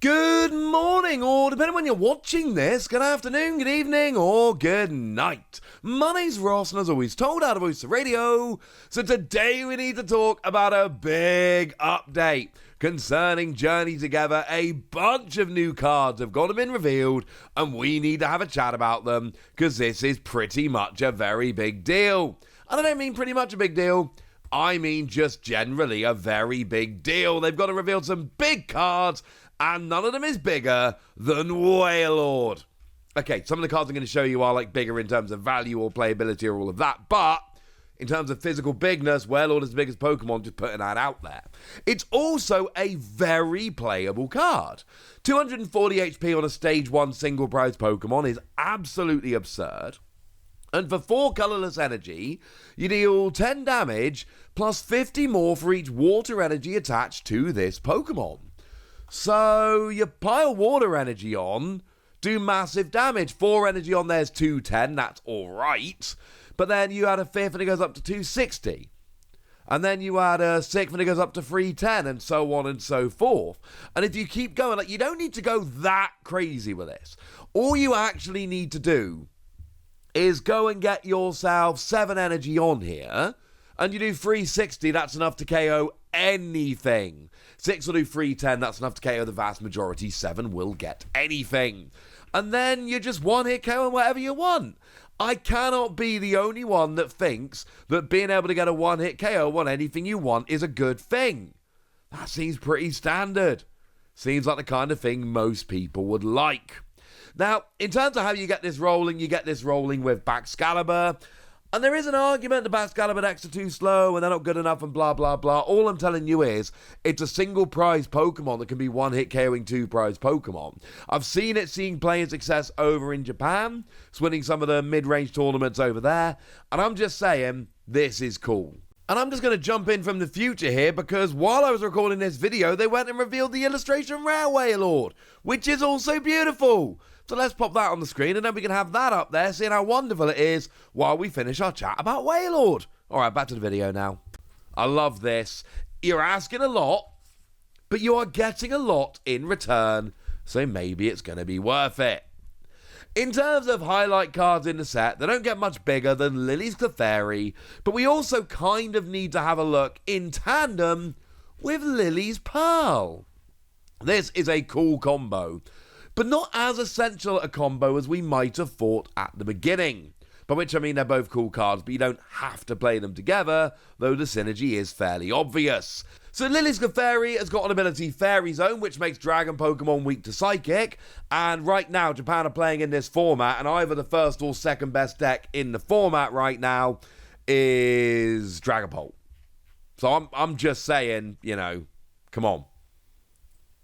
Good morning, or depending when you're watching this, good afternoon, good evening, or good night. My name's Ross, and as always, told out of Voice of Radio. So today we need to talk about a big update concerning Joureney Together. A bunch of new cards have got to been revealed, and we need to have a chat about them, because this is pretty much a very big deal. And I don't mean pretty much a big deal. I mean just generally a very big deal. They've got to reveal some big cards, and none of them is bigger than Whailord. Okay, some of the cards I'm going to show you are like bigger in terms of value or playability or all of that, but in terms of physical bigness, Whailord is the biggest Pokemon, just putting that out there. It's also a very playable card. 240 HP on a Stage 1 single prize Pokemon is absolutely absurd. And for 4 colourless energy, you deal 10 damage plus 50 more for each water energy attached to this Pokemon. So you pile water energy on, do massive damage. 4 energy on there's 210, that's alright. But then you add a 5th and it goes up to 260. And then you add a 6th and it goes up to 310, and so on and so forth. And if you keep going, like, you don't need to go that crazy with this. All you actually need to do is go and get yourself 7 energy on here, and you do 360, that's enough to KO anything. 6 will do 310, that's enough to KO the vast majority. 7 will get anything. And then you just one-hit KO whatever you want. I cannot be the only one that thinks that being able to get a one-hit KO on anything you want is a good thing. That seems pretty standard. Seems like the kind of thing most people would like. Now, in terms of how you get this rolling with Baxcalibur. And there is an argument that Baxcalibur decks are too slow and they're not good enough and blah, blah, blah. All I'm telling you is, it's a single prize Pokemon that can be one-hit KOing 2 prize Pokemon. I've seen it seeing playing success over in Japan. It's winning some of the mid-range tournaments over there. And I'm just saying, this is cool. And I'm just going to jump in from the future here, because while I was recording this video, they went and revealed the illustration rare Whailord, which is also beautiful. So let's pop that on the screen, and then we can have that up there, seeing how wonderful it is while we finish our chat about Whailord. Alright, back to the video now. I love this. You're asking a lot, but you are getting a lot in return, so maybe it's going to be worth it. In terms of highlight cards in the set, they don't get much bigger than Lillie's Clefairy, but we also kind of need to have a look in tandem with Lillie's Pearl. This is a cool combo, but not as essential a combo as we might have thought at the beginning. By which I mean they're both cool cards, but you don't have to play them together, though the synergy is fairly obvious. So Lillie's Clefairy has got an ability Fairy Zone, which makes Dragon Pokemon weak to Psychic, and right now Japan are playing in this format, and either the first or second best deck in the format right now is Dragapult. So I'm just saying, you know, come on.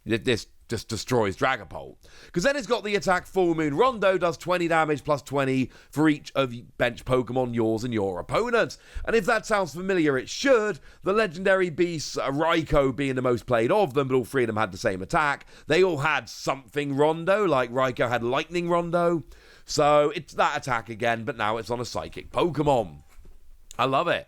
This just destroys Dragapult. Because then it's got the attack Full Moon Rondo, does 20 damage plus 20 for each of bench Pokemon, yours and your opponent's. And if that sounds familiar, it should. The legendary beasts, Raikou being the most played of them, but all 3 of them had the same attack. They all had something Rondo, like Raikou had Lightning Rondo. So it's that attack again, but now it's on a Psychic Pokemon. I love it.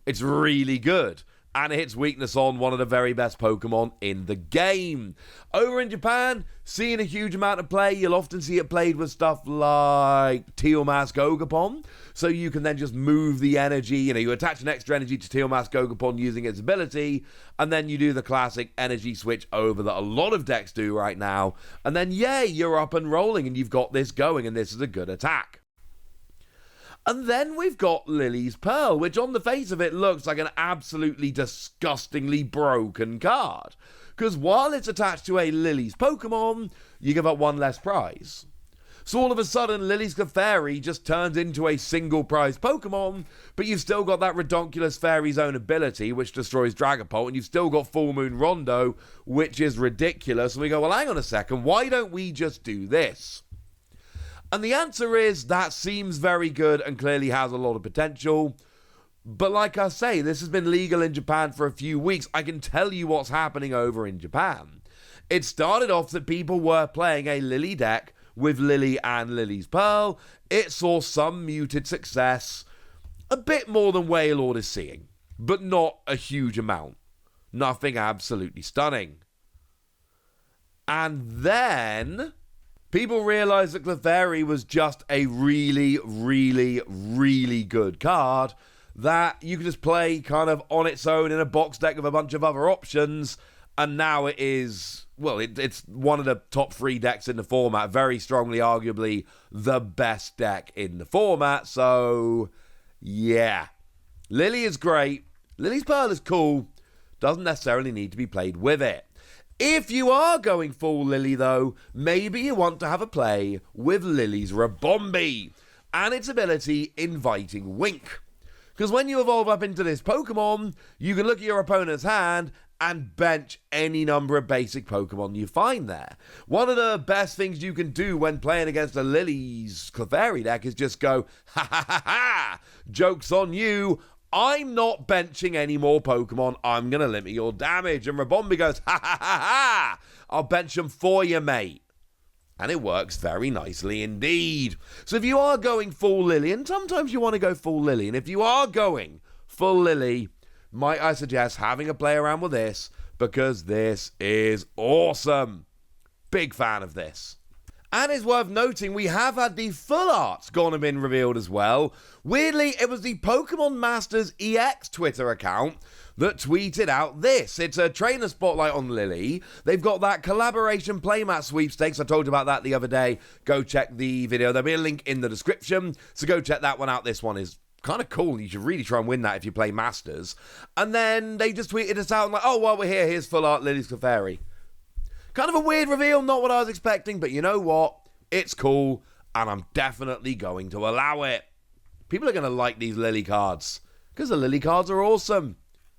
It's really good. And it hits weakness on one of the very best Pokemon in the game. Over in Japan, seeing a huge amount of play, you'll often see it played with stuff like Teal Mask Ogapon. So you can then just move the energy, you attach an extra energy to Teal Mask Ogapon using its ability, and then you do the classic energy switch over that a lot of decks do right now. And then, yay, you're up and rolling, and you've got this going, and this is a good attack. And then we've got Lillie's Pearl, which on the face of it looks like an absolutely disgustingly broken card. Because while it's attached to a Lillie's Pokemon, you give up 1 less prize. So all of a sudden, Lillie's Clefairy just turns into a single prize Pokemon, but you've still got that redonkulous Fairy Zone ability, which destroys Dragapult, and you've still got Full Moon Rondo, which is ridiculous. And we go, well, hang on a second, why don't we just do this? And the answer is, that seems very good and clearly has a lot of potential. But like I say, this has been legal in Japan for a few weeks. I can tell you what's happening over in Japan. It started off that people were playing a Lillie deck with Lillie and Lillie's Pearl. It saw some muted success, a bit more than Whailord is seeing, but not a huge amount. Nothing absolutely stunning. And then people realized that Clefairy was just a really, really, really good card that you can just play kind of on its own in a box deck with a bunch of other options. And now it is, well, it's one of the top 3 decks in the format. Very strongly, arguably, the best deck in the format. So, yeah. Lillie is great. Lillie's Pearl is cool. Doesn't necessarily need to be played with it. If you are going full Lillie, though, maybe you want to have a play with Lillie's Ribombee and its ability Inviting Wink. Because when you evolve up into this Pokemon, you can look at your opponent's hand and bench any number of basic Pokemon you find there. One of the best things you can do when playing against a Lillie's Clefairy deck is just go, ha ha ha ha, joke's on you, I'm not benching any more Pokemon, I'm going to limit your damage. And Ribombee goes, ha ha ha ha, I'll bench them for you, mate. And it works very nicely indeed. So if you are going full Lillie, and sometimes you want to go full Lillie, and if you are going full Lillie, might I suggest having a play around with this, because this is awesome. Big fan of this. And it's worth noting, we have had the full arts gone and been revealed as well. Weirdly, it was the Pokemon Masters EX Twitter account that tweeted out this. It's a trainer spotlight on Lillie. They've got that collaboration playmat sweepstakes. I told you about that the other day. Go check the video. There'll be a link in the description. So go check that one out. This one is kind of cool. You should really try and win that if you play Masters. And then they just tweeted us out and like, oh, while we're here, here's full art Lillie's Clefairy. Kind of a weird reveal, not what I was expecting, but you know what? It's cool, and I'm definitely going to allow it. People are going to like these Lillie cards, because the Lillie cards are awesome.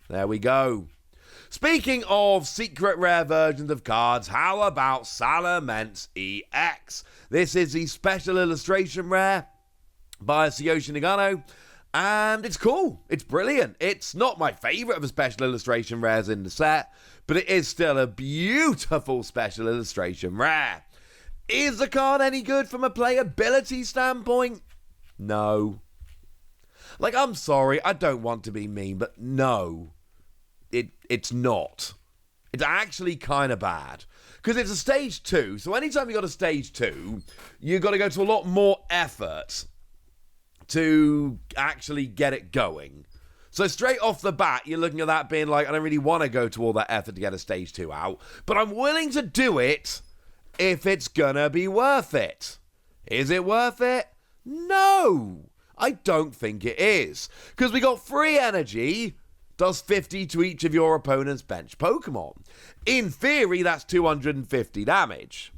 There we go. Speaking of secret rare versions of cards, how about Salamence EX? This is the special illustration rare by Joureney Together, and it's cool. It's brilliant. It's not my favourite of the special illustration rares in the set, but it is still a beautiful special illustration rare. Is the card any good from a playability standpoint? No. Like, I'm sorry, I don't want to be mean, but no. It's not. It's actually kind of bad. Because it's a stage 2, so anytime you got a stage 2, you've got to go to a lot more effort to actually get it going. So straight off the bat, you're looking at that being like, I don't really want to go to all that effort to get a stage 2 out, but I'm willing to do it if it's gonna be worth it. Is it worth it? No, I don't think it is. Because we got free energy, does 50 to each of your opponent's bench Pokemon. In theory, that's 250 damage.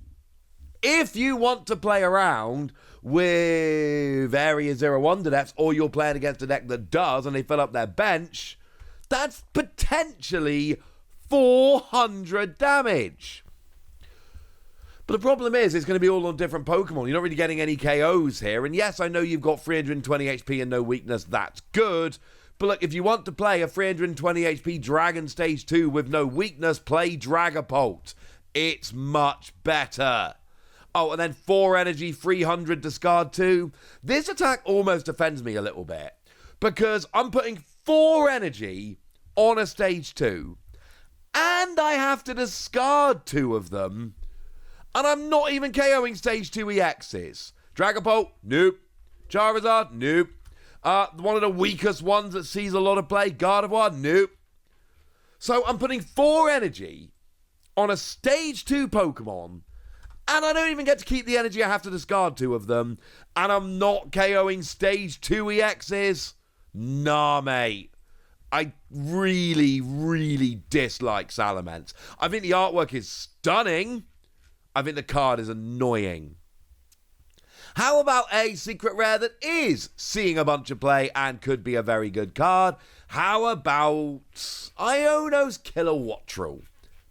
If you want to play around with Area 0 Wonder Depths, or you're playing against a deck that does, and they fill up their bench, that's potentially 400 damage. But the problem is, it's going to be all on different Pokemon. You're not really getting any KOs here. And yes, I know you've got 320 HP and no weakness. That's good. But look, if you want to play a 320 HP Dragon Stage 2 with no weakness, play Dragapult. It's much better. Oh, and then 4 energy, 300 discard 2. This attack almost offends me a little bit, because I'm putting 4 energy on a stage 2, and I have to discard 2 of them, and I'm not even KOing stage 2 EXs. Dragapult, nope. Charizard, nope. One of the weakest ones that sees a lot of play, Gardevoir, nope. So I'm putting 4 energy on a stage 2 Pokemon, and I don't even get to keep the energy. I have to discard 2 of them. And I'm not KOing stage 2 EXs. Nah, mate. I really, really dislike Salamence. I think the artwork is stunning. I think the card is annoying. How about a secret rare that is seeing a bunch of play and could be a very good card? How about Iono's Kilowattrel?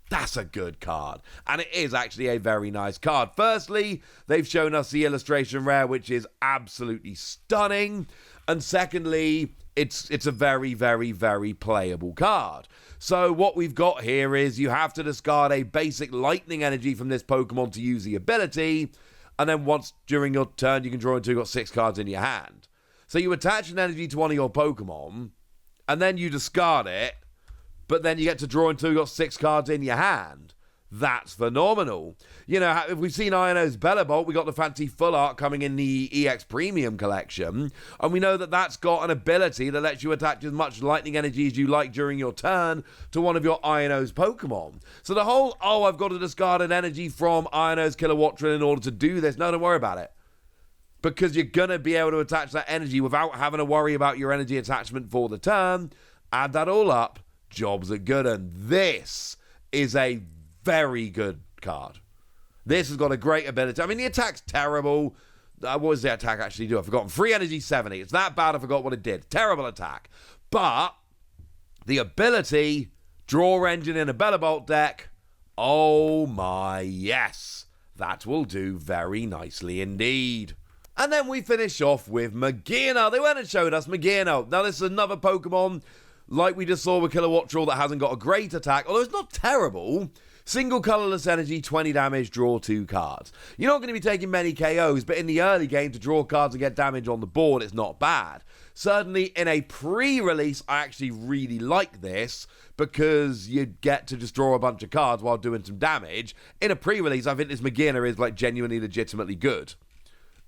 That's a good card, and it is actually a very nice card. Firstly, they've shown us the illustration rare, which is absolutely stunning, and secondly, it's a very, very, very playable card. So what we've got here is you have to discard a basic lightning energy from this Pokemon to use the ability, and then once during your turn, you can draw until you've got 6 cards in your hand. So you attach an energy to one of your Pokemon, and then you discard it, but then you get to draw until you've got 6 cards in your hand. that's phenomenal. You know, if we've seen Iono's Bellibolt, we got the fancy full art coming in the EX Premium collection, and we know that that's got an ability that lets you attach as much lightning energy as you like during your turn to one of your Iono's Pokemon. So the whole, oh, I've got to discard an energy from Iono's Kilowattrel in order to do this, no, don't worry about it. Because you're going to be able to attach that energy without having to worry about your energy attachment for the turn. Add that all up, jobs are good, and this is a very good card. This has got a great ability. I mean, the attack's terrible. What does the attack actually do? I've forgotten. Free energy 70. It's that bad I forgot what it did. Terrible attack. But the ability, draw engine in a Bellibolt deck, oh my yes. That will do very nicely indeed. And then we finish off with Magearna. They went and showed us Magearna. Now, this is another Pokemon, like we just saw with Kilowattrel, that hasn't got a great attack, although it's not terrible. Single colourless energy, 20 damage, draw 2 cards. You're not going to be taking many KOs, but in the early game, to draw cards and get damage on the board, it's not bad. Certainly, in a pre-release, I actually really like this, because you get to just draw a bunch of cards while doing some damage. In a pre-release, I think this Magearna is like genuinely, legitimately good.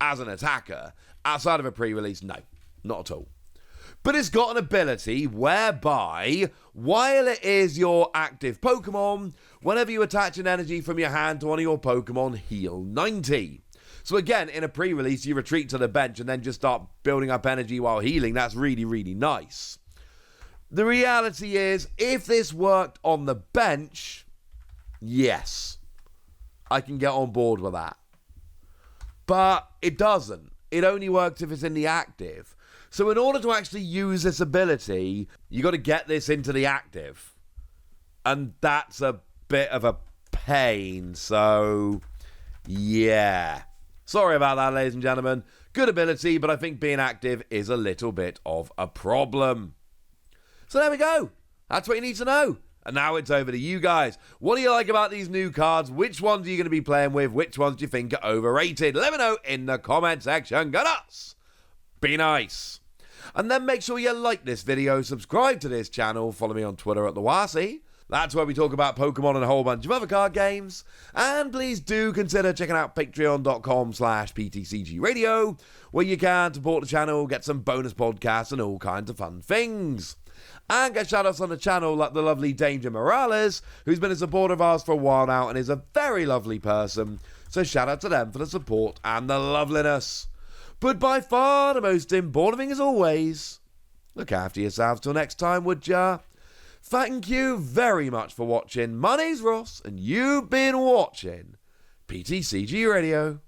As an attacker, outside of a pre-release, no, not at all. But it's got an ability whereby, while it is your active Pokemon, whenever you attach an energy from your hand to one of your Pokemon, heal 90. So again, in a pre-release, you retreat to the bench and then just start building up energy while healing. That's really, really nice. The reality is, if this worked on the bench, yes, I can get on board with that. But it doesn't. It only works if it's in the active. So in order to actually use this ability, you got to get this into the active. And that's a bit of a pain. So, yeah. Sorry about that, ladies and gentlemen. Good ability, but I think being active is a little bit of a problem. So there we go. That's what you need to know. And now it's over to you guys. What do you like about these new cards? Which ones are you going to be playing with? Which ones do you think are overrated? Let me know in the comment section. Go nuts! Be nice. And then make sure you like this video, subscribe to this channel, follow me on Twitter at TheWasi. That's where we talk about Pokemon and a whole bunch of other card games. And please do consider checking out patreon.com/PTCGradio, where you can support the channel, get some bonus podcasts and all kinds of fun things. And get shout-outs on the channel like the lovely Danger Morales, who's been a supporter of ours for a while now and is a very lovely person. So shout out to them for the support and the loveliness. But by far the most important thing as always, look after yourselves till next time, would ya? Thank you very much for watching. My name's Ross, and you've been watching PTCG Radio.